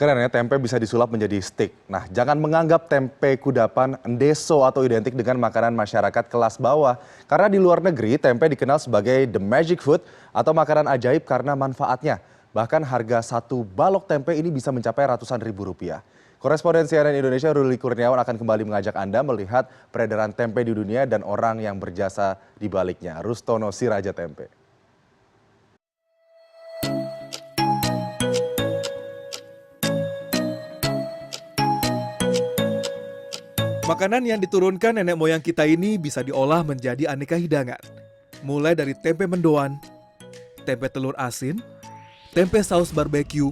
Keren ya, tempe bisa disulap menjadi stik. Nah, jangan menganggap tempe kudapan, endeso atau identik dengan makanan masyarakat kelas bawah. Karena di luar negeri, tempe dikenal sebagai the magic food atau makanan ajaib karena manfaatnya. Bahkan harga satu balok tempe ini bisa mencapai ratusan ribu rupiah. Korespondensi CNN Indonesia Ruli Kurniawan akan kembali mengajak Anda melihat peredaran tempe di dunia dan orang yang berjasa di baliknya. Rustono si Raja Tempe. Makanan yang diturunkan nenek moyang kita ini bisa diolah menjadi aneka hidangan. Mulai dari tempe mendoan, tempe telur asin, tempe saus barbeque,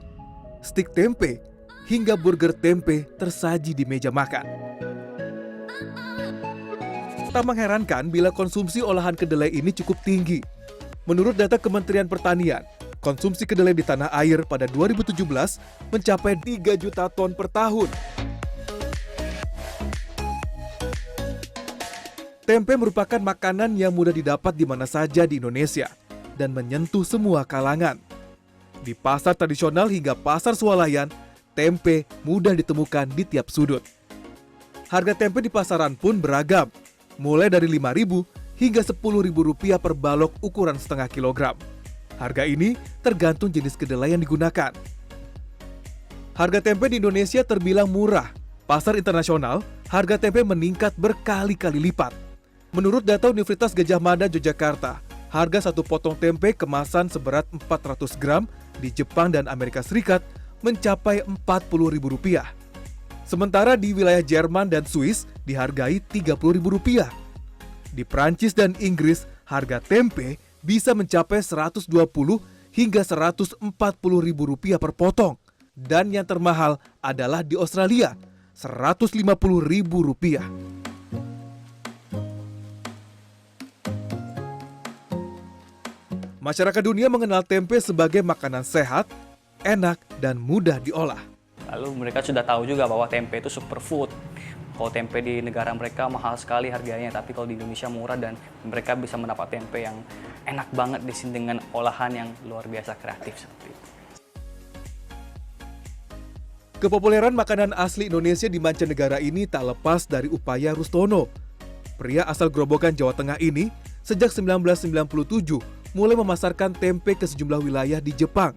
stik tempe, hingga burger tempe tersaji di meja makan. Tak mengherankan bila konsumsi olahan kedelai ini cukup tinggi. Menurut data Kementerian Pertanian, konsumsi kedelai di tanah air pada 2017 mencapai 3 juta ton per tahun. Tempe merupakan makanan yang mudah didapat di mana saja di Indonesia dan menyentuh semua kalangan. Di pasar tradisional hingga pasar swalayan, tempe mudah ditemukan di tiap sudut. Harga tempe di pasaran pun beragam, mulai dari Rp5.000 hingga Rp10.000 per balok ukuran setengah kilogram. Harga ini tergantung jenis kedelai yang digunakan. Harga tempe di Indonesia terbilang murah. Pasar internasional, harga tempe meningkat berkali-kali lipat. Menurut data Universitas Gadjah Mada Yogyakarta, harga satu potong tempe kemasan seberat 400 gram di Jepang dan Amerika Serikat mencapai Rp40.000. Sementara di wilayah Jerman dan Swiss dihargai Rp30.000. Di Prancis dan Inggris, harga tempe bisa mencapai Rp120 hingga Rp140.000 per potong. Dan yang termahal adalah di Australia, Rp150.000. Masyarakat dunia mengenal tempe sebagai makanan sehat, enak, dan mudah diolah. Lalu mereka sudah tahu juga bahwa tempe itu superfood. Kalau tempe di negara mereka mahal sekali harganya, tapi kalau di Indonesia murah dan mereka bisa mendapat tempe yang enak banget di sini dengan olahan yang luar biasa kreatif seperti itu. Kepopuleran makanan asli Indonesia di mancanegara ini tak lepas dari upaya Rustono. Pria asal Grobogan, Jawa Tengah ini sejak 1997 mulai memasarkan tempe ke sejumlah wilayah di Jepang.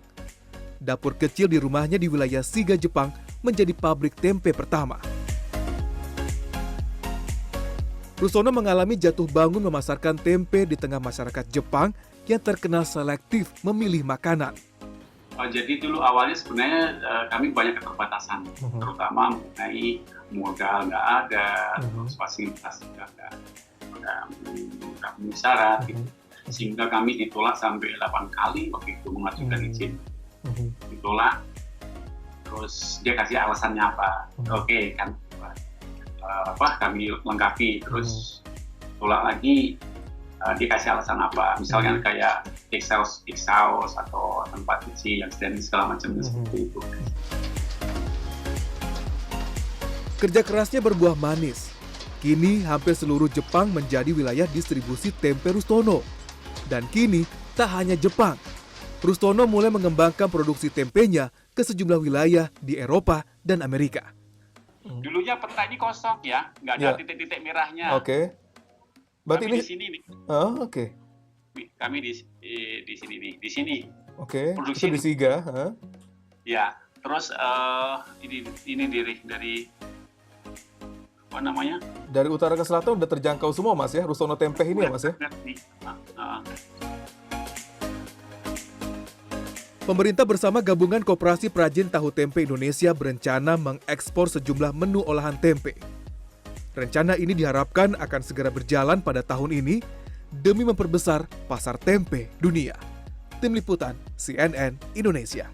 Dapur kecil di rumahnya di wilayah Shiga, Jepang menjadi pabrik tempe pertama. Rustono mengalami jatuh bangun memasarkan tempe di tengah masyarakat Jepang yang terkenal selektif memilih makanan. Jadi dulu awalnya sebenarnya kami banyak keterbatasan, terutama mengenai modal nggak ada, terus fasilitas juga nggak memenuhi syarat, gitu. Sehingga kami ditolak sampai 8 kali waktu itu mengajukan izin. Ditolak, terus dia kasih alasannya apa? Oke, kan kami lengkapi, terus tolak lagi, dia kasih alasan apa? Misalnya kayak saus atau tempat cuci yang standar segala macam seperti itu. Kerja kerasnya berbuah manis. Kini hampir seluruh Jepang menjadi wilayah distribusi tempe Rustono. Dan kini tak hanya Jepang, Rustono mulai mengembangkan produksi tempenya ke sejumlah wilayah di Eropa dan Amerika. Dulunya peta ini kosong ya, nggak ada titik-titik merahnya. Oke. Berarti kami ini di sini nih. Oh, oke. Kami di sini nih, di sini. Oke. Produksi itu di Shiga, Ya, terus ini dari apa namanya? Dari utara ke selatan udah terjangkau semua, Mas ya, Rustono tempe ini ya, Mas ya. Pemerintah bersama Gabungan Koperasi Perajin Tahu Tempe Indonesia berencana mengekspor sejumlah menu olahan tempe. Rencana ini diharapkan akan segera berjalan pada tahun ini demi memperbesar pasar tempe dunia. Tim Liputan CNN Indonesia.